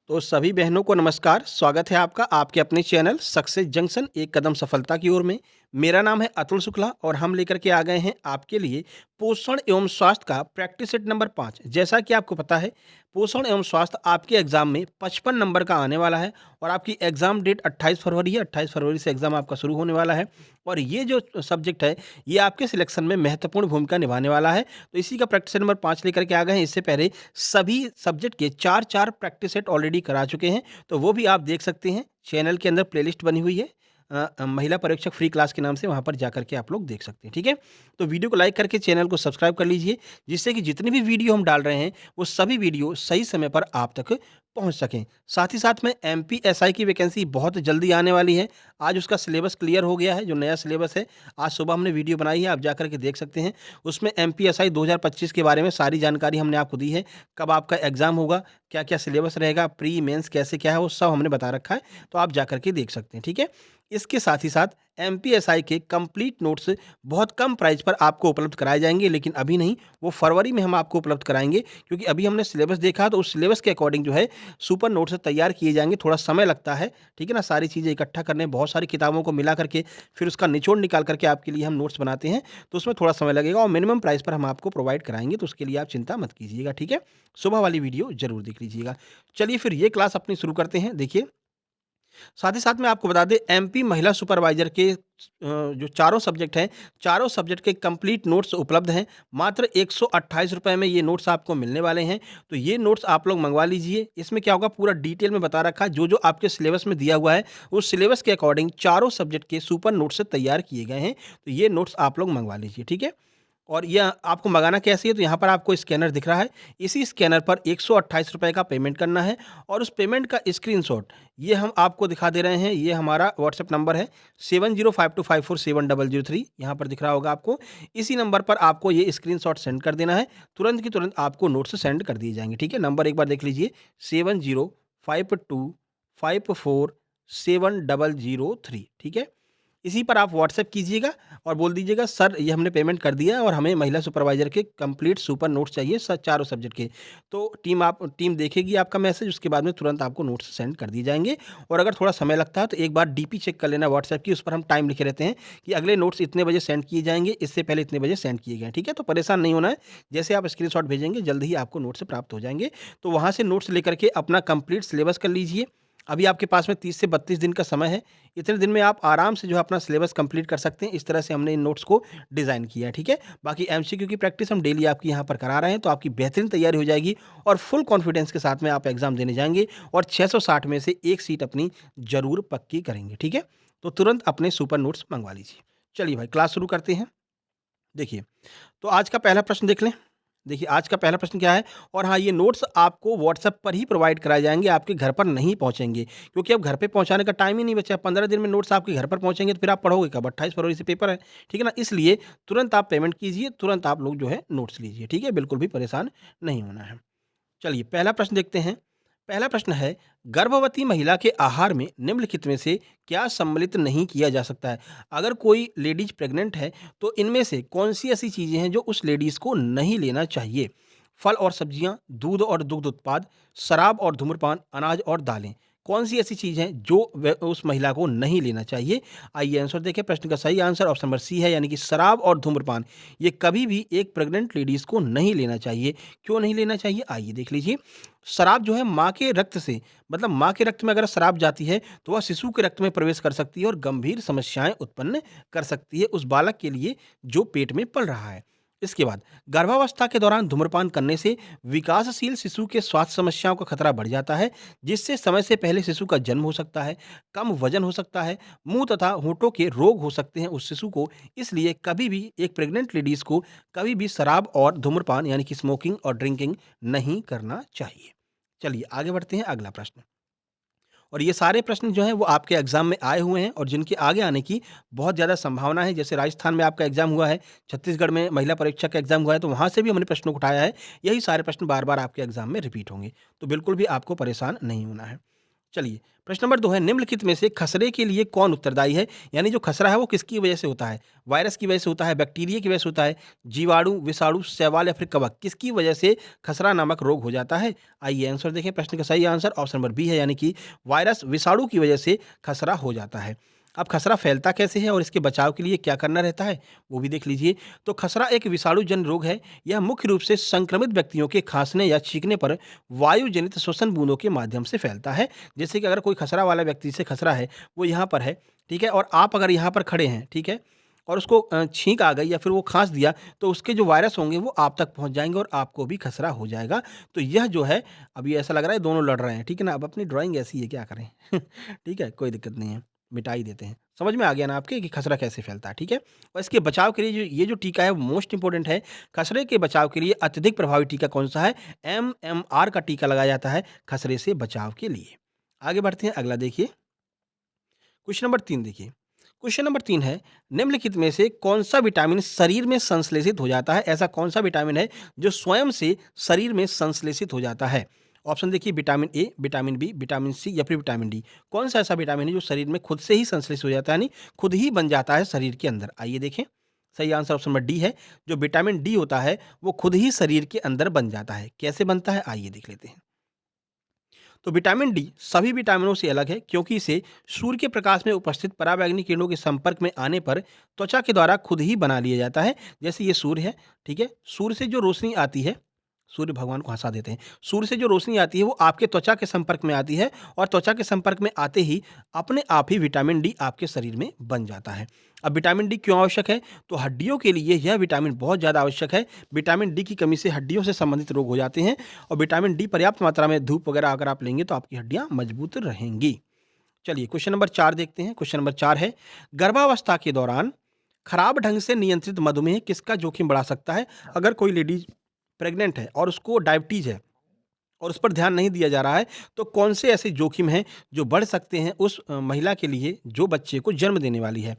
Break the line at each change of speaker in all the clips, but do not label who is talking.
तो सभी बहनों को नमस्कार, स्वागत है आपका आपके अपने चैनल सक्सेस जंक्शन एक कदम सफलता की ओर में। मेरा नाम है अतुल शुक्ला और हम लेकर के आ गए हैं आपके लिए पोषण एवं स्वास्थ्य का प्रैक्टिस सेट नंबर 5। जैसा कि आपको पता है, पोषण एवं स्वास्थ्य आपके एग्जाम में 55 नंबर का आने वाला है और आपकी एग्जाम डेट 28 फरवरी है। 28 फरवरी से एग्जाम आपका शुरू होने वाला है और ये जो सब्जेक्ट है, ये आपके सिलेक्शन में महत्वपूर्ण भूमिका निभाने वाला है। तो इसी का प्रैक्टिस सेट नंबर 5 लेकर के आ गए हैं। इससे पहले सभी सब्जेक्ट के 4-4 प्रैक्टिस सेट ऑलरेडी करा चुके हैं, तो वो भी आप देख सकते हैं। चैनल के अंदर प्लेलिस्ट बनी हुई है महिला परीक्षक फ्री क्लास के नाम से, वहाँ पर जाकर के आप लोग देख सकते हैं, ठीक है? तो वीडियो को लाइक करके चैनल को सब्सक्राइब कर लीजिए, जिससे कि जितनी भी वीडियो हम डाल रहे हैं, वो सभी वीडियो सही समय पर आप तक पहुँच सकें। साथ ही साथ में एमपीएसआई की वैकेंसी बहुत जल्दी आने वाली है। आज उसका सिलेबस क्लियर हो गया है, जो नया सिलेबस है, आज सुबह हमने वीडियो बनाई है, आप जाकर के देख सकते हैं। उसमें एमपीएसआई 2025 के बारे में सारी जानकारी हमने आपको दी है। कब आपका एग्ज़ाम होगा, क्या-क्या सिलेबस रहेगा, प्री, मेंस कैसे क्या है, वो सब हमने बता रखा है, तो आप जाकर के देख सकते हैं, ठीक है? इसके साथ ही साथ एमपीएसआई के कंप्लीट नोट्स बहुत कम प्राइस पर आपको उपलब्ध कराए जाएँगे, लेकिन अभी नहीं, वो फरवरी में हम आपको उपलब्ध कराएँगे, क्योंकि अभी हमने सिलेबस देखा तो उस सिलेबस के अकॉर्डिंग जो है सुपर नोट्स तैयार किए जाएँगे, थोड़ा समय लगता है, ठीक है ना? सारी चीज़ें इकट्ठा करने, बहुत सारी किताबों को मिला करके फिर उसका निचोड़ निकाल करके आपके लिए हम नोट्स बनाते हैं, तो उसमें थोड़ा समय लगेगा और मिनिमम प्राइस पर हम आपको प्रोवाइड कराएँगे, तो उसके लिए आप चिंता मत कीजिएगा, ठीक है? सुबह वाली वीडियो ज़रूर देख लीजिएगा। चलिए फिर ये क्लास अपनी शुरू करते हैं। देखिए, साथ ही साथ मैं आपको बता दें, एमपी महिला सुपरवाइज़र के जो चारों सब्जेक्ट हैं, चारों सब्जेक्ट के कंप्लीट नोट्स उपलब्ध हैं। मात्र ₹128 में ये नोट्स आपको मिलने वाले हैं। तो ये नोट्स आप लोग मँगवा लीजिए। इसमें क्या होगा, पूरा डिटेल में बता रखा है, जो-जो आपके सिलेबस में दिया हुआ है, उस सिलेबस के अकॉर्डिंग चारों सब्जेक्ट के सुपर नोट्स तैयार किए गए हैं। तो ये नोट्स आप लोग मँगवा लीजिए, ठीक है? और यह आपको मँगाना कैसे है, तो यहाँ पर आपको स्कैनर दिख रहा है। इसी स्कैनर पर ₹128 का पेमेंट करना है और उस पेमेंट का स्क्रीनशॉट ये हम आपको दिखा दे रहे हैं। ये हमारा व्हाट्सएप नंबर है 7052547003, यहाँ पर दिख रहा होगा आपको। इसी नंबर पर आपको ये स्क्रीनशॉट सेंड कर देना है। तुरंत की तुरंत आपको नोट्स सेंड कर दिए जाएँगे, ठीक है? नंबर एक बार देख लीजिए, 7052547003, ठीक है? इसी पर आप व्हाट्सएप कीजिएगा और बोल दीजिएगा, सर ये हमने पेमेंट कर दिया है और हमें महिला सुपरवाइज़र के कंप्लीट सुपर नोट्स चाहिए चारों सब्जेक्ट के। तो टीम देखेगी आपका मैसेज, उसके बाद में तुरंत आपको नोट्स सेंड कर दिए जाएँगे। और अगर थोड़ा समय लगता है तो एक बार डीपी चेक कर लेना व्हाट्सएप की, उस पर हम टाइम लिखे रहते हैं कि अगले नोट्स इतने बजे सेंड किए जाएँगे, इससे पहले इतने बजे सेंड किए गए हैं, ठीक है? तो परेशान नहीं होना है, जैसे आप स्क्रीनशॉट भेजेंगे जल्द ही आपको नोट्स प्राप्त हो जाएँगे। तो वहाँ से नोट्स लेकर के अपना कंप्लीट सिलेबस कर लीजिए। अभी आपके पास में 30 से 32 दिन का समय है। इतने दिन में आप आराम से जो है अपना सिलेबस कंप्लीट कर सकते हैं। इस तरह से हमने इन नोट्स को डिज़ाइन किया है, ठीक है? बाकी एमसीक्यू की प्रैक्टिस हम डेली आपकी यहाँ पर करा रहे हैं, तो आपकी बेहतरीन तैयारी हो जाएगी और फुल कॉन्फिडेंस के साथ में आप एग्ज़ाम देने जाएँगे और 660 में से 1 सीट अपनी ज़रूर पक्की करेंगे, ठीक है? तो तुरंत अपने सुपर नोट्स मँगवा लीजिए। चलिए भाई, क्लास शुरू करते हैं। देखिए, तो आज का पहला प्रश्न देख लें। देखिए, आज का पहला प्रश्न क्या है, और हाँ, ये नोट्स आपको व्हाट्सएप पर ही प्रोवाइड कराए जाएँगे, आपके घर पर नहीं पहुँचेंगे, क्योंकि अब घर पे पहुँचाने का टाइम ही नहीं बचा। 15 दिन में नोट्स आपके घर पर पहुँचेंगे, तो फिर आप पढ़ोगे कब? 28 फरवरी से पेपर है, ठीक है ना? इसलिए तुरंत आप पेमेंट कीजिए, तुरंत आप लोग जो है नोट्स लीजिए, ठीक है? बिल्कुल भी परेशान नहीं होना है। चलिए, पहला प्रश्न देखते हैं। पहला प्रश्न है, गर्भवती महिला के आहार में निम्नलिखित में से क्या सम्मिलित नहीं किया जा सकता है? अगर कोई लेडीज़ प्रेग्नेंट है, तो इनमें से कौन-सी ऐसी चीज़ें हैं जो उस लेडीज़ को नहीं लेना चाहिए? फल और सब्जियाँ, दूध और दुग्ध उत्पाद, शराब और धूम्रपान, अनाज और दालें। कौन-सी ऐसी चीज़ है जो व उस महिला को नहीं लेना चाहिए? आइए आंसर देखें। प्रश्न का सही आंसर ऑप्शन नंबर सी है, यानी कि शराब और धूम्रपान। ये कभी भी एक प्रेग्नेंट लेडीज़ को नहीं लेना चाहिए। क्यों नहीं लेना चाहिए? आइए देख लीजिए। शराब जो है माँ के रक्त से, मतलब माँ के रक्त में अगर शराब जाती है, तो वह शिशु के रक्त में प्रवेश कर सकती है और गंभीर समस्याएँ उत्पन्न कर सकती है उस बालक के लिए जो पेट में पल रहा है। इसके बाद, गर्भावस्था के दौरान धूम्रपान करने से विकासशील शिशु के स्वास्थ्य समस्याओं का खतरा बढ़ जाता है, जिससे समय से पहले शिशु का जन्म हो सकता है, कम वजन हो सकता है, मुंह तथा होंठों के रोग हो सकते हैं उस शिशु को। इसलिए कभी भी एक प्रेग्नेंट लेडीज को कभी भी शराब और धूम्रपान, यानी कि स्मोकिंग और ड्रिंकिंग नहीं करना चाहिए। चलिए आगे बढ़ते हैं, अगला प्रश्न। और ये सारे प्रश्न जो हैं वो आपके एग्ज़ाम में आए हुए हैं और जिनके आगे आने की बहुत ज़्यादा संभावना है। जैसे राजस्थान में आपका एग्ज़ाम हुआ है, छत्तीसगढ़ में महिला परीक्षक का एग्ज़ाम हुआ है, तो वहाँ से भी हमने प्रश्नों को उठाया है। यही सारे प्रश्न बार-बार आपके एग्ज़ाम में रिपीट होंगे, तो बिल्कुल भी आपको परेशान नहीं होना है। चलिए, प्रश्न नंबर 2 है, निम्नलिखित में से खसरे के लिए कौन उत्तरदायी है? यानी जो खसरा है वो किसकी वजह से होता है? वायरस की वजह से होता है, बैक्टीरिया की वजह से होता है, जीवाणु, विषाणु, शैवाल या फिर कवक, किसकी वजह से खसरा नामक रोग हो जाता है? आइए आंसर देखें। प्रश्न का सही आंसर ऑप्शन नंबर बी है, यानी कि वायरस, विषाणु की वजह से खसरा हो जाता है। अब खसरा फैलता कैसे है और इसके बचाव के लिए क्या करना रहता है, वो भी देख लीजिए। तो खसरा एक विषाणु जन्य रोग है। यह मुख्य रूप से संक्रमित व्यक्तियों के खांसने या छींकने पर वायु जनित श्वसन बूंदों के माध्यम से फैलता है। जैसे कि अगर कोई खसरा वाला व्यक्ति से खसरा है, वो यहाँ पर है, ठीक है? और आप अगर यहाँ पर खड़े हैं, ठीक है? और उसको छींक आ गई या फिर वो खाँस दिया, तो उसके जो वायरस होंगे वो आप तक पहुँच जाएँगे और आपको भी खसरा हो जाएगा। तो यह जो है, अभी ऐसा लग रहा है दोनों लड़ रहे हैं, ठीक है ना? अब अपनी ड्राइंग ऐसी है, क्या करें? ठीक है, कोई दिक्कत नहीं है, मिटा ही देते हैं। समझ में आ गया ना आपके कि खसरा कैसे फैलता है, ठीक है? और इसके बचाव के लिए ये जो टीका है वो मोस्ट इम्पोर्टेंट है। खसरे के बचाव के लिए अत्यधिक प्रभावी टीका कौन-सा है? एमएमआर का टीका लगाया जाता है खसरे से बचाव के लिए। आगे बढ़ते हैं, अगला देखिए। क्वेश्चन नंबर 3 देखिए। क्वेश्चन नंबर 3 है, निम्नलिखित में से कौन-सा विटामिन शरीर में संश्लेषित हो जाता है? ऐसा कौन-सा विटामिन है जो स्वयं से शरीर में संश्लेषित हो जाता है? ऑप्शन देखिए, vitamin A, vitamin B, vitamin C या फिर विटामिन डी। कौन-सा ऐसा विटामिन है जो शरीर में खुद से ही संश्लेषित हो जाता है, यानी खुद ही बन जाता है शरीर के अंदर? आइए देखें। सही आंसर ऑप्शन नंबर डी है। जो विटामिन डी होता है, वो खुद ही शरीर के अंदर बन जाता है। कैसे बनता है? आइए देख लेते हैं। तो विटामिन डी सभी विटामिनों से अलग है, क्योंकि इसे सूर्य के प्रकाश में उपस्थित पराबैंगनी किरणों के संपर्क में आने पर त्वचा के द्वारा खुद ही बना लिया जाता है। जैसे ये सूर्य है, ठीक है? सूर्य से जो रोशनी आती है, सूर्य भगवान को हंसा देते हैं। सूर्य से जो रोशनी आती है वो आपके त्वचा के संपर्क में आती है, और त्वचा के संपर्क में आते ही अपने आप ही विटामिन डी आपके शरीर में बन जाता है। अब विटामिन डी क्यों आवश्यक है? तो हड्डियों के लिए यह विटामिन बहुत ज़्यादा आवश्यक है। विटामिन डी की कमी से हड्डियों से संबंधित रोग हो जाते हैं, और विटामिन डी पर्याप्त मात्रा में धूप वगैरह अगर आप लेंगे तो आपकी हड्डियाँ मजबूत रहेंगी। चलिए क्वेश्चन नंबर 4 देखते हैं। क्वेश्चन नंबर 4 है, गर्भावस्था के दौरान खराब ढंग से नियंत्रित मधुमेह किसका जोखिम बढ़ा सकता है? अगर कोई लेडीज प्रेग्नेंट है और उसको डायबिटीज़ है और उस पर ध्यान नहीं दिया जा रहा है, तो कौन से ऐसे जोखिम हैं जो बढ़ सकते हैं उस महिला के लिए जो बच्चे को जन्म देने वाली है?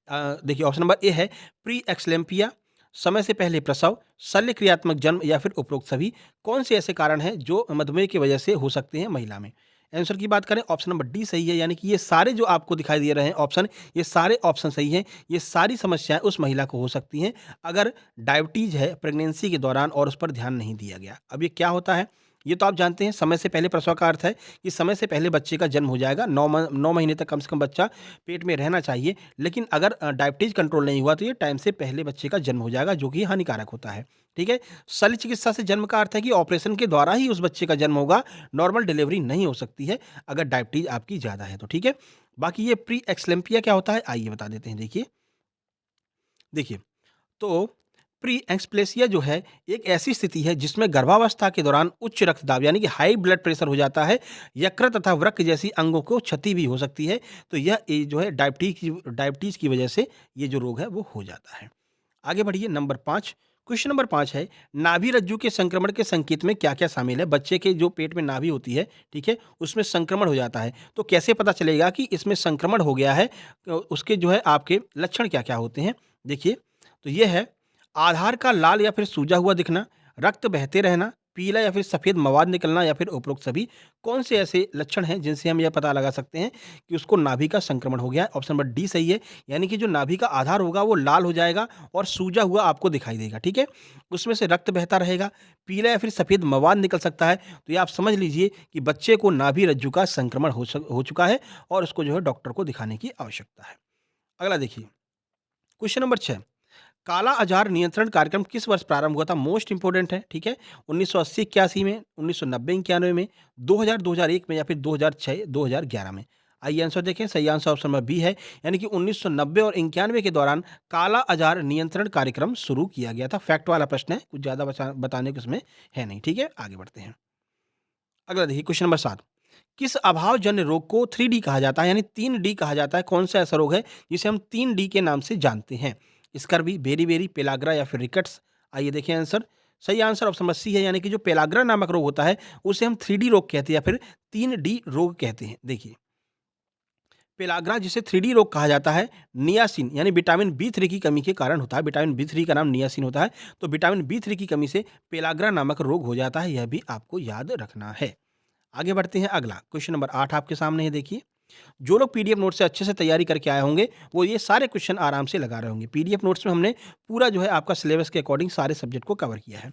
देखिए, ऑप्शन नंबर ए है प्री एक्लेम्पिया, समय से पहले प्रसव, शल्य क्रियात्मक जन्म या फिर उपरोक्त सभी। कौन से ऐसे कारण हैं जो मधुमेह की वजह से हो सकते हैं महिला में? आंसर की बात करें, ऑप्शन नंबर डी सही है, यानी कि ये सारे जो आपको दिखाई दे रहे हैं ऑप्शन, ये सारे ऑप्शन सही हैं। ये सारी समस्याएं उस महिला को हो सकती हैं अगर डायबिटीज है प्रेगनेंसी के दौरान और उस पर ध्यान नहीं दिया गया। अब ये क्या होता है, ये तो आप जानते हैं। समय से पहले प्रसव का अर्थ है कि समय से पहले बच्चे का जन्म हो जाएगा। 9 महीने तक कम से कम बच्चा पेट में रहना चाहिए। लेकिन अगर डायबिटीज कंट्रोल नहीं हुआ तो ये टाइम से पहले बच्चे का जन्म हो जाएगा, जो कि हानिकारक होता है। ठीक है। शल्य चिकित्सा से जन्म का अर्थ है कि ऑपरेशन के द्वारा ही उस बच्चे का जन्म होगा, नॉर्मल डिलीवरी नहीं हो सकती है अगर डायबिटीज आपकी ज़्यादा है तो। ठीक है। बाकी ये प्री एक्सलेम्पिया क्या होता है, आइए बता देते हैं। देखिए देखिए तो प्री एक्सप्लेसिया जो है एक ऐसी स्थिति है जिसमें गर्भावस्था के दौरान उच्च रक्तदाब यानी कि हाई ब्लड प्रेशर हो जाता है। यकृत तथा वृक्क जैसी अंगों को क्षति भी हो सकती है। तो यह जो है डायबिटीज की वजह से ये जो रोग है वो हो जाता है। आगे बढ़िए, नंबर 5। क्वेश्चन नंबर 5 है, नाभि रज्जु के संक्रमण के संकेत में क्या-क्या शामिल है? बच्चे के जो पेट में नाभि होती है, ठीक है? उसमें संक्रमण हो जाता है। तो कैसे पता चलेगा कि इसमें संक्रमण हो गया है? उसके जो है आपके लक्षण क्या-क्या होते हैं? देखिए, तो ये है आधार का लाल या फिर सूजा हुआ दिखना, रक्त बहते रहना, पीला या फिर सफ़ेद मवाद निकलना या फिर उपरोक्त सभी। कौन से ऐसे लक्षण हैं जिनसे हम यह पता लगा सकते हैं कि उसको नाभि का संक्रमण हो गया है? ऑप्शन नंबर डी सही है, यानी कि जो नाभि का आधार होगा वो लाल हो जाएगा और सूजा हुआ आपको दिखाई देगा, ठीक है? उसमें से रक्त बहता रहेगा, पीला या फिर सफ़ेद मवाद निकल सकता है। तो ये आप समझ लीजिए कि बच्चे को नाभि रज्जु का संक्रमण हो चुका है और उसको जो है डॉक्टर को दिखाने की आवश्यकता है। अगला देखिए, क्वेश्चन नंबर 6, काला अज़ार नियंत्रण कार्यक्रम किस वर्ष प्रारंभ हुआ था? मोस्ट इंपोर्टेंट है, ठीक है? 1980-81 में, 1990-91 में, 2000-2001 में या फिर 2006-2011 में? आइए आंसर देखें। सही आंसर ऑप्शन नंबर बी है, यानी कि 1990 और 91 के दौरान काला अज़ार नियंत्रण कार्यक्रम शुरू किया गया था। फैक्ट वाला प्रश्न है, कुछ ज़्यादा बताने को इसमें है नहीं, ठीक है? आगे बढ़ते हैं। अगला देखिए, क्वेश्चन नंबर 7, किस अभावजन्य रोग को 3D कहा जाता है, यानी 3D कहा जाता है? कौन सा ऐसा रोग है जिसे हम 3D के नाम से जानते हैं? स्कर्वी, बेरी-बेरी, पेलाग्रा या फिर रिकेट्स? आइए देखें आंसर। सही आंसर ऑप्शन नंबर सी है, यानी कि जो पेलाग्रा नामक रोग होता है उसे हम 3D रोग कहते हैं या फिर 3D रोग कहते हैं। देखिए, पेलाग्रा जिसे 3D रोग कहा जाता है, नियासिन यानी विटामिन बी3 की कमी के कारण होता है। विटामिन बी3 का नाम नियासिन होता है। तो विटामिन बी3 की कमी से पेलाग्रा नामक रोग हो जाता है, यह भी आपको याद रखना है। आगे बढ़ते हैं, अगला क्वेश्चन नंबर 8 आपके सामने है। देखिए, जो लोग पीडीएफ नोट से अच्छे से तैयारी करके आए होंगे, वो ये सारे क्वेश्चन आराम से लगा रहे होंगे। पीडीएफ नोट्स में हमने पूरा जो है आपका सिलेबस के अकॉर्डिंग सारे सब्जेक्ट को कवर किया है।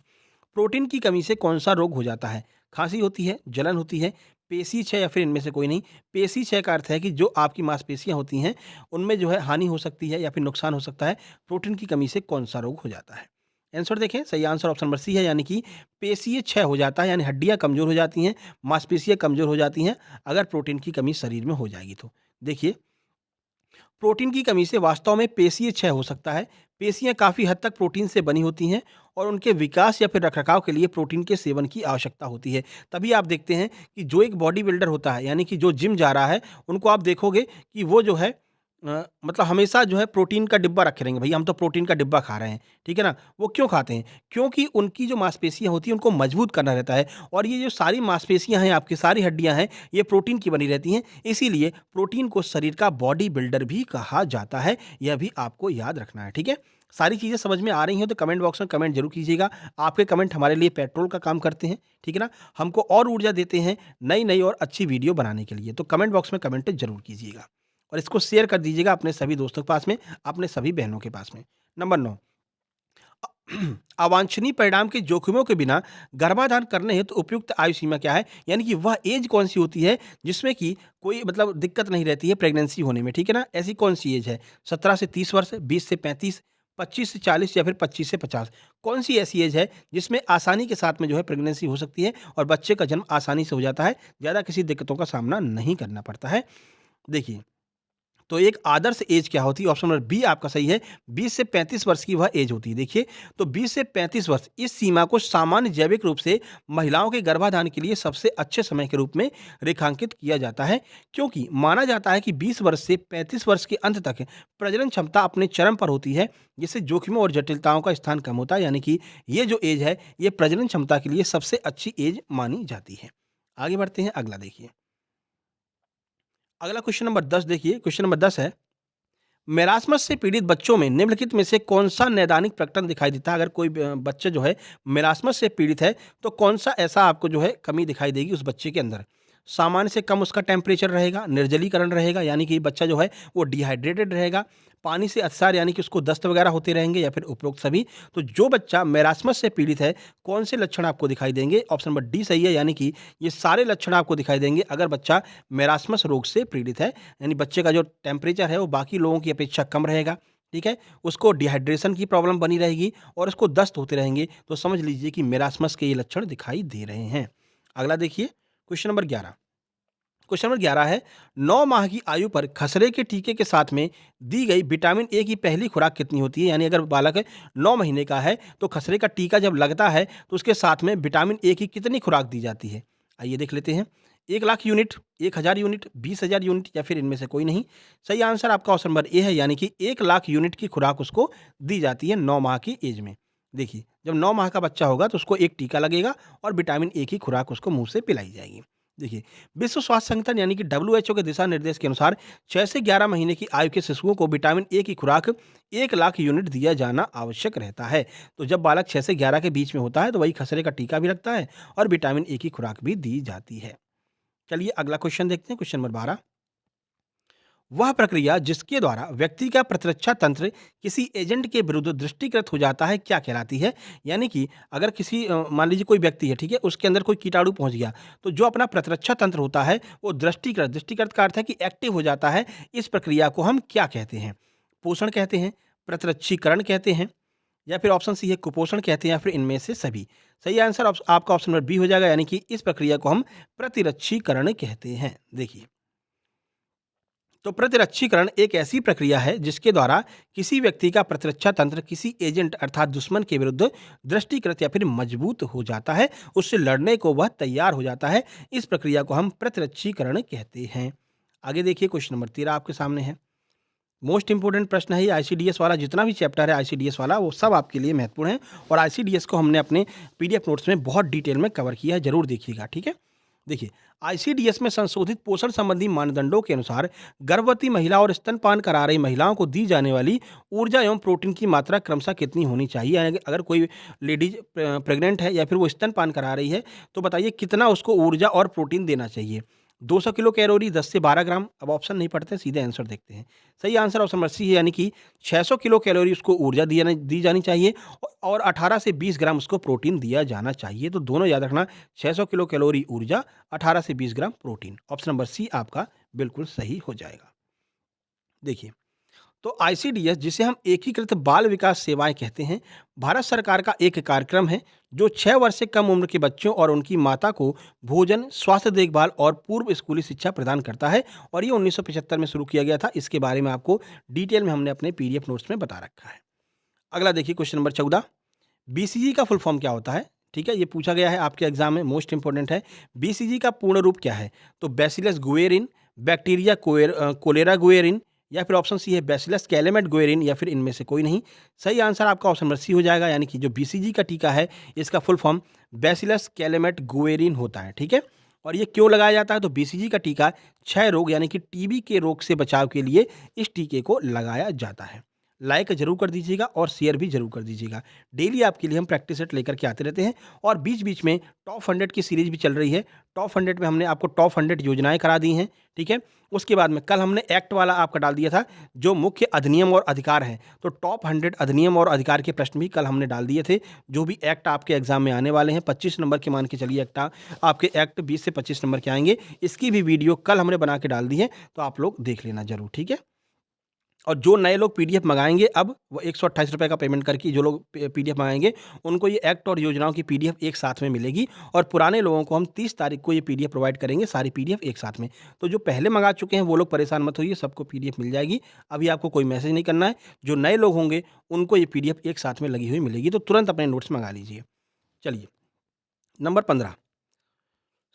प्रोटीन की कमी से कौन-सा रोग हो जाता है? खाँसी होती है, जलन होती है, पेशी क्षय या फिर इनमें से कोई नहीं? पेशी क्षय का अर्थ है कि जो आपकी मांसपेशियाँ होती हैं, उनमें जो है हानि हो सकती है या फिर नुकसान हो सकता है। प्रोटीन की कमी से कौन-सा रोग हो जाता है? आंसर देखें, सही आंसर ऑप्शन नंबर सी है, यानी कि पेशीय क्षय हो जाता है, यानी हड्डियाँ कमज़ोर हो जाती हैं, मांसपेशियाँ कमज़ोर हो जाती हैं, अगर प्रोटीन की कमी शरीर में हो जाएगी तो। देखिए, प्रोटीन की कमी से वास्तव में पेशीय क्षय हो सकता है। पेशियाँ काफ़ी हद तक प्रोटीन से बनी होती हैं और उनके विकास या फिर रखरखाव के लिए प्रोटीन के सेवन की आवश्यकता होती है। तभी आप देखते हैं कि जो एक बॉडी बिल्डर होता है, यानी कि जो जिम जा रहा है, उनको आप देखोगे कि वो जो है मतलब हमेशा जो है प्रोटीन का डिब्बा रखे रहेंगे, भैया हम तो प्रोटीन का डिब्बा खा रहे हैं, ठीक है ना? वो क्यों खाते हैं? क्योंकि उनकी जो मांसपेशियाँ होती हैं, उनको मजबूत करना रहता है और ये जो सारी मांसपेशियाँ हैं, आपकी सारी हड्डियाँ हैं, ये प्रोटीन की बनी रहती हैं। इसीलिए प्रोटीन को शरीर का बॉडी बिल्डर भी कहा जाता है, यह भी आपको याद रखना है, ठीक है? सारी चीज़ें समझ में आ रही हैं तो कमेंट बॉक्स में कमेंट ज़रूर कीजिएगा। आपके कमेंट हमारे लिए पेट्रोल का काम करते हैं, ठीक है ना? हमको और ऊर्जा देते हैं नई-नई और अच्छी वीडियो बनाने के लिए। तो कमेंट बॉक्स में कमेंट ज़रूर कीजिएगा और इसको शेयर कर दीजिएगा अपने सभी दोस्तों के पास में, अपने सभी बहनों के पास में। नंबर 9, अवांछनीय परिणाम के जोखिमों के बिना गर्भाधान करने हेतु उपयुक्त आयु सीमा क्या है? यानी कि वह एज कौन-सी होती है जिसमें कि कोई मतलब दिक्कत नहीं रहती है प्रेगनेंसी होने में, ठीक है ना? ऐसी कौन-सी एज है? 17 से 30 वर्ष, 20 से 35, 25 से 40 या फिर 25 से 50? कौन-सी ऐसी एज है जिसमें आसानी के साथ में जो है प्रेगनेंसी हो सकती है और बच्चे का जन्म आसानी से हो जाता है, ज़्यादा किसी दिक्कतों का सामना नहीं करना पड़ता है? देखिए, तो एक आदर्श एज क्या होती है? ऑप्शन नंबर बी आपका सही है, 20 से 35 वर्ष की वह एज होती है। देखिए, तो 20 से 35 वर्ष इस सीमा को सामान्य जैविक रूप से महिलाओं के गर्भाधान के लिए सबसे अच्छे समय के रूप में रेखांकित किया जाता है, क्योंकि माना जाता है कि 20 वर्ष से 35 वर्ष के अंत तक प्रजनन क्षमता अपने चरम पर होती है, जिससे जोखिमों और जटिलताओं का स्थान कम होता है। यानी कि ये जो एज है, ये प्रजनन क्षमता के लिए सबसे अच्छी एज मानी जाती है। आगे बढ़ते हैं, अगला देखिए। अगला क्वेश्चन नंबर 10 देखिए, क्वेश्चन नंबर 10 है, मेरास्मस से पीड़ित बच्चों में निम्नलिखित में से कौन-सा नैदानिक प्रकटन दिखाई देता है? अगर कोई बच्चा जो है मेरास्मस से पीड़ित है, तो कौन-सा ऐसा आपको जो है कमी दिखाई देगी उस बच्चे के अंदर? सामान्य से कम उसका टेम्परेचर रहेगा, निर्जलीकरण रहेगा, यानी कि बच्चा जो है वो डिहाइड्रेटेड रहेगा, पानी से अतिसार यानी कि उसको दस्त वगैरह होते रहेंगे या फिर उपरोक्त सभी? तो जो बच्चा मेरास्मस से पीड़ित है, कौन से लक्षण आपको दिखाई देंगे? ऑप्शन नंबर डी सही है, यानी कि ये सारे लक्षण आपको दिखाई देंगे अगर बच्चा मेरास्मस रोग से पीड़ित है। यानी बच्चे का जो टेम्परेचर है वो बाकी लोगों की अपेक्षा कम रहेगा, ठीक है? उसको डिहाइड्रेशन की प्रॉब्लम बनी रहेगी और उसको दस्त होते रहेंगे, तो समझ लीजिए कि मेरास्मस के ये लक्षण दिखाई दे रहे हैं। अगला देखिए, क्वेश्चन नंबर 11। क्वेश्चन नंबर 11 है, 9 माह की आयु पर खसरे के टीके के साथ में दी गई विटामिन ए की पहली खुराक कितनी होती है? यानी अगर बालक 9 महीने का है, तो खसरे का टीका जब लगता है, तो उसके साथ में विटामिन ए की कितनी खुराक दी जाती है? आइए देख लेते हैं। 1 लाख यूनिट, 1000 यूनिट, 20,000 यूनिट या फिर इनमें से कोई नहीं? सही आंसर आपका ऑप्शन नंबर ए है, यानी कि 1 लाख यूनिट की खुराक उसको दी जाती है 9 माह की एज में। देखिए, जब 9 माह का बच्चा होगा, तो उसको एक टीका लगेगा और विटामिन ए की खुराक उसको मुँह से पिलाई जाएगी। देखिए, विश्व स्वास्थ्य संगठन यानी कि डब्ल्यूएचओ के दिशा निर्देश के अनुसार 6 से 11 महीने की आयु के शिशुओं को विटामिन ए की खुराक 1 लाख यूनिट दिया जाना आवश्यक रहता है। तो जब बालक 6 से 11 के बीच में होता है, तो वही खसरे का टीका भी लगता है और विटामिन ए की खुराक भी दी जाती है। चलिए अगला क्वेश्चन देखते हैं, क्वेश्चन नंबर 12। वह प्रक्रिया जिसके द्वारा व्यक्ति का प्रतिरक्षा तंत्र किसी एजेंट के विरुद्ध दृष्टिकृत हो जाता है, क्या कहलाती है? यानी कि अगर किसी मान लीजिए कोई व्यक्ति है, ठीक है? उसके अंदर कोई कीटाणु पहुँच गया, तो जो अपना प्रतिरक्षा तंत्र होता है, वो दृष्टिकृत दृष्टिकृत का अर्थ है कि एक्टिव हो जाता है। इस प्रक्रिया को हम क्या कहते हैं? पोषण कहते हैं, प्रतिरक्षीकरण कहते हैं या फिर ऑप्शन सी है कुपोषण कहते हैं या फिर इनमें से सभी? सही आंसर आपका ऑप्शन नंबर बी हो जाएगा, यानी कि इस प्रक्रिया को हम प्रतिरक्षीकरण कहते हैं। देखिए, तो प्रतिरक्षीकरण एक ऐसी प्रक्रिया है जिसके द्वारा किसी व्यक्ति का प्रतिरक्षा तंत्र किसी एजेंट अर्थात दुश्मन के विरुद्ध दृष्टिकृत या फिर मजबूत हो जाता है, उससे लड़ने को वह तैयार हो जाता है। इस प्रक्रिया को हम प्रतिरक्षीकरण कहते हैं। आगे देखिए, क्वेश्चन नंबर 13 आपके सामने है। मोस्ट इंपोर्टेंट प्रश्न है ये आईसीडीएस वाला, जितना भी चैप्टर है आईसीडीएस वाला वो सब आपके लिए महत्वपूर्ण है और आईसीडीएस को हमने अपने पीडीएफ नोट्स में बहुत डिटेल में कवर किया है, जरूर देखिएगा, ठीक है? देखिए, आईसीडीएस में संशोधित पोषण संबंधी मानदंडों के अनुसार गर्भवती महिला और स्तनपान करा रही महिलाओं को दी जाने वाली ऊर्जा एवं प्रोटीन की मात्रा क्रमशः कितनी होनी चाहिए? यानी कि अगर कोई लेडीज प्रेग्नेंट है या फिर वो स्तनपान करा रही है, तो बताइए कितना उसको ऊर्जा और प्रोटीन देना चाहिए? 200 किलो कैलोरी, 10 से 12 ग्राम। अब ऑप्शन नहीं पढ़ते, सीधे आंसर देखते हैं। सही आंसर ऑप्शन नंबर सी है, यानी कि 600 किलो कैलोरी उसको ऊर्जा दी जानी चाहिए और 18 से 20 ग्राम उसको प्रोटीन दिया जाना चाहिए। तो दोनों याद रखना, 600 किलो कैलोरी ऊर्जा, 18 से 20 gram protein. Option number C आपका बिल्कुल सही हो जाएगा। देखिए, तो आईसीडीएस, जिसे हम एकीकृत बाल विकास सेवाएं कहते हैं, भारत सरकार का एक कार्यक्रम है जो 6 वर्ष से कम उम्र के बच्चों और उनकी माता को भोजन, स्वास्थ्य देखभाल और पूर्व स्कूली शिक्षा प्रदान करता है और ये 1975 में शुरू किया गया था। इसके बारे में आपको डिटेल में हमने अपने पीडीएफ नोट्स में बता रखा है। अगला देखिए, क्वेश्चन नंबर 14, बीसीजी का फुल फॉर्म क्या होता है? ठीक है, ये पूछा गया है आपके एग्जाम में, मोस्ट इंपोर्टेंट है। बीसीजी का पूर्ण रूप क्या है? तो bacillus Guerin, bacteria cholera Guerin, या फिर ऑप्शन सी है बैसिलस कैलेमेट गुएरिन, या फिर इनमें से कोई नहीं। सही आंसर आपका ऑप्शन नंबर सी हो जाएगा, यानी कि जो बीसीजी का टीका है इसका फुल फॉर्म बैसिलस कैलेमेट गुएरिन होता है। ठीक है, और ये क्यों लगाया जाता है? तो बीसीजी का टीका क्षय रोग यानी कि टीबी के रोग से बचाव के लिए इस टीके को लगाया जाता है। लाइक जरूर कर दीजिएगा और शेयर भी जरूर कर दीजिएगा। डेली आपके लिए हम प्रैक्टिस सेट लेकर के आते रहते हैं और बीच बीच में टॉप 100 की सीरीज भी चल रही है। टॉप 100 में हमने आपको टॉप 100 योजनाएं करा दी हैं। ठीक है, उसके बाद में कल हमने एक्ट वाला आपका डाल दिया था, जो मुख्य अधिनियम और अधिकार हैं। तो टॉप 100 अधिनियम और अधिकार के प्रश्न भी कल हमने डाल दिए थे, जो भी एक्ट आपके एग्जाम में आने वाले हैं। 25 नंबर के मान के चलिए, आपके एक्ट 20 से 25 नंबर के आएंगे। इसकी भी वीडियो कल हमने बना के डाल दी है, तो आप लोग देख लेना जरूर। ठीक है, और जो नए लोग पीडीएफ मंगाएंगे, अब वो 128 रुपये का पेमेंट करके जो लोग पीडीएफ मंगाएंगे, उनको ये एक्ट और योजनाओं की पीडीएफ एक साथ में मिलेगी। और पुराने लोगों को हम 30 तारीख को ये पीडीएफ प्रोवाइड करेंगे, सारी पीडीएफ एक साथ में। तो जो पहले मंगा चुके हैं वो लोग परेशान मत होइए, सबको पीडीएफ मिल जाएगी। अभी आपको कोई मैसेज नहीं करना है। जो नए लोग होंगे उनको ये पीडीएफ एक साथ में लगी हुई मिलेगी, तो तुरंत अपने नोट्स मंगा लीजिए। चलिए, नंबर 15,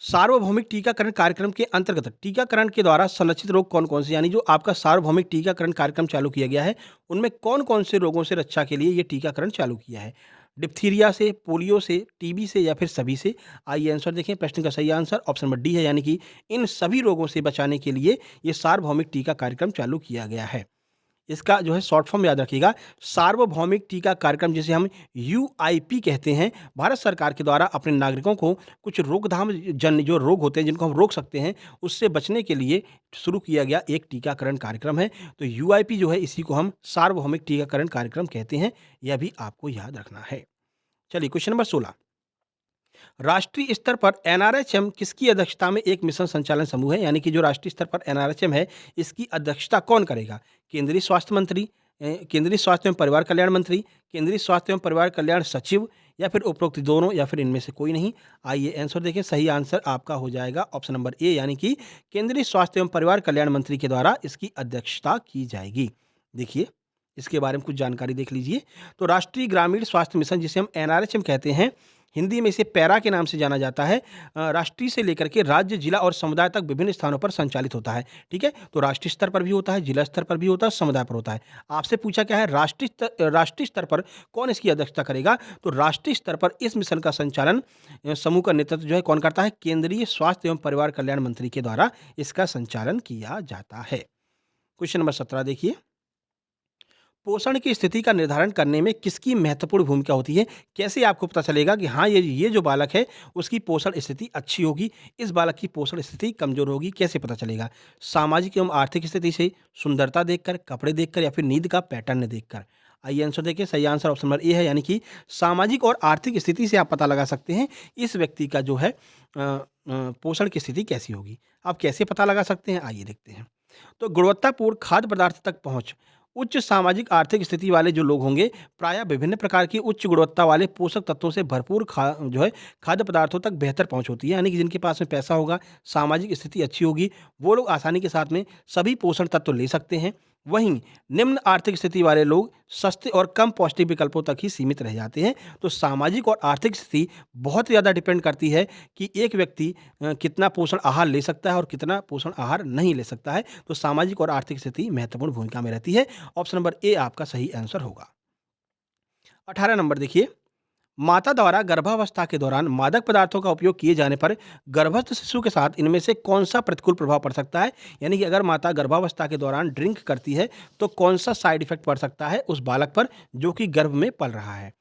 सार्वभौमिक टीकाकरण कार्यक्रम के अंतर्गत टीकाकरण के द्वारा संरक्षित रोग कौन-कौन से, यानी जो आपका सार्वभौमिक टीकाकरण कार्यक्रम चालू किया गया है, उनमें कौन-कौन से रोगों से रक्षा के लिए ये टीकाकरण चालू किया है? डिप्थीरिया से, पोलियो से, टीबी से, या फिर सभी से? आइए आंसर देखें। प्रश्न का सही आंसर ऑप्शन नंबर डी है, यानी कि इन सभी रोगों से बचाने के लिए ये सार्वभौमिक टीका कार्यक्रम चालू किया गया है। इसका जो है शॉर्ट फॉर्म याद रखिएगा, सार्वभौमिक टीका कार्यक्रम, जिसे हम यूआईपी कहते हैं। भारत सरकार के द्वारा अपने नागरिकों को कुछ रोकथाम जन्य जो रोग होते हैं जिनको हम रोक सकते हैं, उससे बचने के लिए शुरू किया गया एक टीकाकरण कार्यक्रम है। तो यूआईपी जो है, इसी को हम सार्वभौमिक टीकाकरण कार्यक्रम कहते हैं। यह भी आपको याद रखना है। चलिए, क्वेश्चन नंबर 16, राष्ट्रीय स्तर पर एनआरएचएम किसकी अध्यक्षता में एक मिशन संचालन समूह है? यानी कि जो राष्ट्रीय स्तर पर एनआरएचएम है, इसकी अध्यक्षता कौन करेगा? केंद्रीय स्वास्थ्य मंत्री, केंद्रीय स्वास्थ्य एवं परिवार कल्याण मंत्री, केंद्रीय स्वास्थ्य एवं परिवार कल्याण सचिव, या फिर उपरोक्त दोनों, या फिर इनमें से कोई नहीं? आइए आंसर देखें। सही आंसर आपका हो जाएगा ऑप्शन नंबर ए, यानी कि केंद्रीय स्वास्थ्य एवं परिवार कल्याण मंत्री के द्वारा इसकी अध्यक्षता की जाएगी। देखिए, इसके बारे में कुछ जानकारी देख लीजिए। तो राष्ट्रीय ग्रामीण स्वास्थ्य मिशन, जिसे हम एनआरएचएम कहते हैं, हिंदी में इसे पैरा के नाम से जाना जाता है, राष्ट्रीय से लेकर के राज्य, जिला और समुदाय तक विभिन्न स्थानों पर संचालित होता है। ठीक है, तो राष्ट्रीय स्तर पर भी होता है, जिला स्तर पर भी होता है, समुदाय पर होता है। आपसे पूछा क्या है, राष्ट्रीय स्तर पर कौन इसकी अध्यक्षता करेगा? तो राष्ट्रीय स्तर पर इस मिशन का संचालन, समूह का नेतृत्व जो है कौन करता है? केंद्रीय स्वास्थ्य एवं परिवार कल्याण मंत्री के द्वारा इसका संचालन किया जाता है। क्वेश्चन नंबर 17 देखिए, पोषण की स्थिति का निर्धारण करने में किसकी महत्वपूर्ण भूमिका होती है? कैसे आपको पता चलेगा कि हाँ, ये जो बालक है उसकी पोषण स्थिति अच्छी होगी, इस बालक की पोषण स्थिति कमजोर होगी? कैसे पता चलेगा? सामाजिक एवं आर्थिक स्थिति से, सुंदरता देखकर, कपड़े देखकर, या फिर नींद का पैटर्न देखकर? आइए आंसर देखिए। सही आंसर ऑप्शन नंबर ए है, यानी कि सामाजिक और आर्थिक स्थिति से आप पता लगा सकते हैं इस व्यक्ति का जो है पोषण की स्थिति कैसी होगी। आप कैसे पता लगा सकते हैं, आइए देखते हैं। तो गुणवत्तापूर्ण खाद्य पदार्थ तक पहुंच, उच्च सामाजिक आर्थिक स्थिति वाले जो लोग होंगे, प्रायः विभिन्न प्रकार की उच्च गुणवत्ता वाले पोषक तत्वों से भरपूर जो है खाद्य पदार्थों तक बेहतर पहुंच होती है। यानी कि जिनके पास में पैसा होगा, सामाजिक स्थिति अच्छी होगी, वो लोग आसानी के साथ में सभी पोषण तत्व ले सकते हैं। वहीं निम्न आर्थिक स्थिति वाले लोग सस्ते और कम पौष्टिक विकल्पों तक ही सीमित रह जाते हैं। तो सामाजिक और आर्थिक स्थिति बहुत ज़्यादा डिपेंड करती है कि एक व्यक्ति कितना पोषण आहार ले सकता है और कितना पोषण आहार नहीं ले सकता है। तो सामाजिक और आर्थिक स्थिति महत्वपूर्ण भूमिका में रहती है। ऑप्शन नंबर ए आपका सही आंसर होगा। 18 नंबर देखिए, माता द्वारा गर्भावस्था के दौरान मादक पदार्थों का उपयोग किए जाने पर गर्भस्थ शिशु के साथ इनमें से कौन सा प्रतिकूल प्रभाव पड़ सकता है? यानी कि अगर माता गर्भावस्था के दौरान ड्रिंक करती है तो कौन सा साइड इफेक्ट पड़ सकता है उस बालक पर जो कि गर्भ में पल रहा है?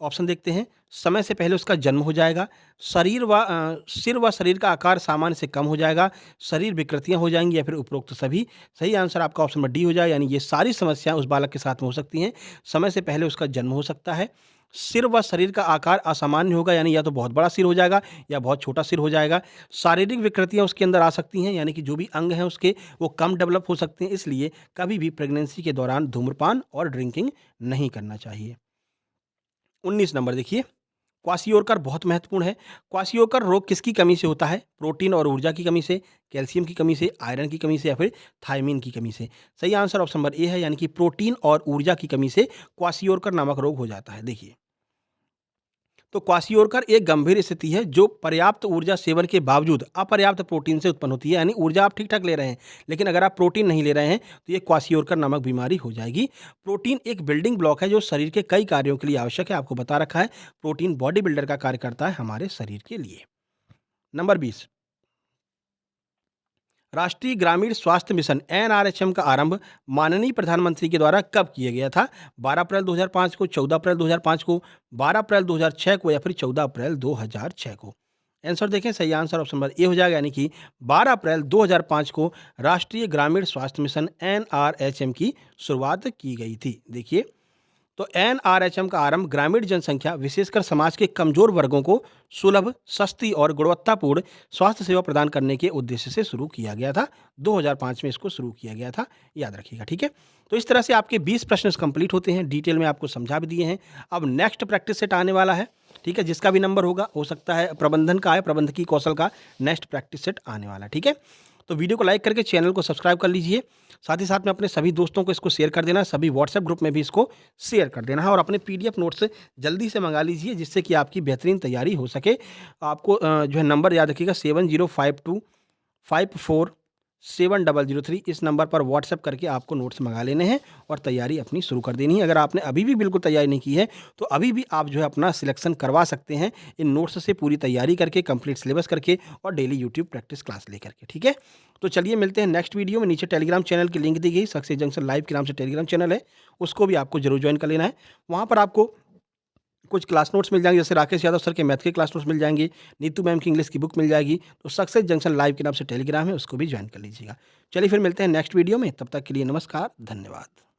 ऑप्शन देखते हैं। समय से पहले उसका जन्म हो जाएगा, सिर व शरीर का आकार सामान्य से कम हो जाएगा, शरीर विकृतियाँ हो जाएँगी या फिर उपरोक्त सभी। सही आंसर आपका ऑप्शन नंबर डी हो जाएगा, यानी ये सारी समस्याएँ उस बालक के साथ में हो सकती हैं। समय से पहले उसका जन्म हो सकता है, सिर व शरीर का आकार असामान्य होगा, यानी या तो बहुत बड़ा सिर हो जाएगा या बहुत छोटा सिर हो जाएगा। शारीरिक विकृतियाँ उसके अंदर आ सकती हैं, यानी कि जो भी अंग हैं उसके वो कम डेवलप हो सकते हैं, इसलिए कभी भी प्रेगनेंसी के दौरान धूम्रपान और ड्रिंकिंग नहीं करना चाहिए। 19 नंबर देखिए, क्वाशियोरकर बहुत महत्वपूर्ण है। क्वाशियोरकर रोग किसकी कमी से होता है? प्रोटीन और ऊर्जा की कमी से, कैल्शियम की कमी से, आयरन की कमी से या फिर थायमीन की कमी से? सही आंसर ऑप्शन नंबर ए है, यानी कि प्रोटीन और ऊर्जा की कमी से क्वाशियोरकर नामक रोग हो जाता है। देखिए, तो क्वाशियोरकर एक गंभीर स्थिति है जो पर्याप्त ऊर्जा सेवन के बावजूद अपर्याप्त प्रोटीन से उत्पन्न होती है। यानी ऊर्जा आप ठीक ठाक ले रहे हैं, लेकिन अगर आप प्रोटीन नहीं ले रहे हैं तो ये क्वाशियोरकर नामक बीमारी हो जाएगी। प्रोटीन एक बिल्डिंग ब्लॉक है जो शरीर के कई कार्यों के लिए आवश्यक है, आपको बता रखा है। प्रोटीन बॉडी बिल्डर का कार्य करता है हमारे शरीर के लिए। नंबर 20, राष्ट्रीय ग्रामीण स्वास्थ्य मिशन एनआरएचएम का आरंभ माननीय प्रधानमंत्री के द्वारा कब किया गया था? 12 अप्रैल 2005 को, 14 अप्रैल 2005 को, 12 अप्रैल 2006 को या फिर 14 अप्रैल 2006 को? आंसर देखें, सही आंसर ऑप्शन नंबर ए हो जाएगा, यानी कि 12 अप्रैल 2005 को राष्ट्रीय ग्रामीण स्वास्थ्य मिशन एनआरएचएम की शुरुआत की गई थी। देखिए, तो एनआरएचएम का आरंभ ग्रामीण जनसंख्या विशेषकर समाज के कमजोर वर्गों को सुलभ, सस्ती और गुणवत्तापूर्ण स्वास्थ्य सेवा प्रदान करने के उद्देश्य से शुरू किया गया था। 2005 में इसको शुरू किया गया था, याद रखिएगा। ठीक है, तो इस तरह से आपके 20 प्रश्न कंप्लीट होते हैं। डिटेल में आपको समझा भी दिए हैं। अब नेक्स्ट प्रैक्टिस सेट आने वाला है, ठीक है, जिसका भी नंबर होगा, हो सकता है प्रबंधन का है, प्रबंधकीय कौशल का नेक्स्ट प्रैक्टिस सेट आने वाला है। ठीक है, तो वीडियो को लाइक करके चैनल को सब्सक्राइब कर लीजिए। साथ ही साथ में अपने सभी दोस्तों को इसको शेयर कर देना, सभी व्हाट्सएप ग्रुप में भी इसको शेयर कर देना है और अपने पीडीएफ नोट्स जल्दी से मंगा लीजिए, जिससे कि आपकी बेहतरीन तैयारी हो सके। आपको जो है नंबर याद रखिएगा, 7052547003, इस नंबर पर व्हाट्सएप करके आपको नोट्स मंगा लेने हैं और तैयारी अपनी शुरू कर देनी है। अगर आपने अभी भी बिल्कुल तैयारी नहीं की है तो अभी भी आप जो है अपना सिलेक्शन करवा सकते हैं इन नोट्स से, पूरी तैयारी करके, कंप्लीट सिलेबस करके और डेली यूट्यूब प्रैक्टिस क्लास लेकर के। ठीक है, तो चलिए मिलते हैं नेक्स्ट वीडियो में। नीचे टेलीग्राम चैनल की लिंक दी गई, सक्सेस जंक्शन लाइव के नाम से टेलीग्राम चैनल है, उसको भी आपको जरूर ज्वाइन कर लेना है। वहाँ पर आपको कुछ क्लास नोट्स मिल जाएंगे, जैसे राकेश यादव सर के मैथ के क्लास नोट्स मिल जाएंगे, नीतू मैम की इंग्लिश की बुक मिल जाएगी। तो सक्सेस जंक्शन लाइव के नाम से टेलीग्राम है, उसको भी ज्वाइन कर लीजिएगा। चलिए फिर मिलते हैं नेक्स्ट वीडियो में, तब तक के लिए नमस्कार, धन्यवाद।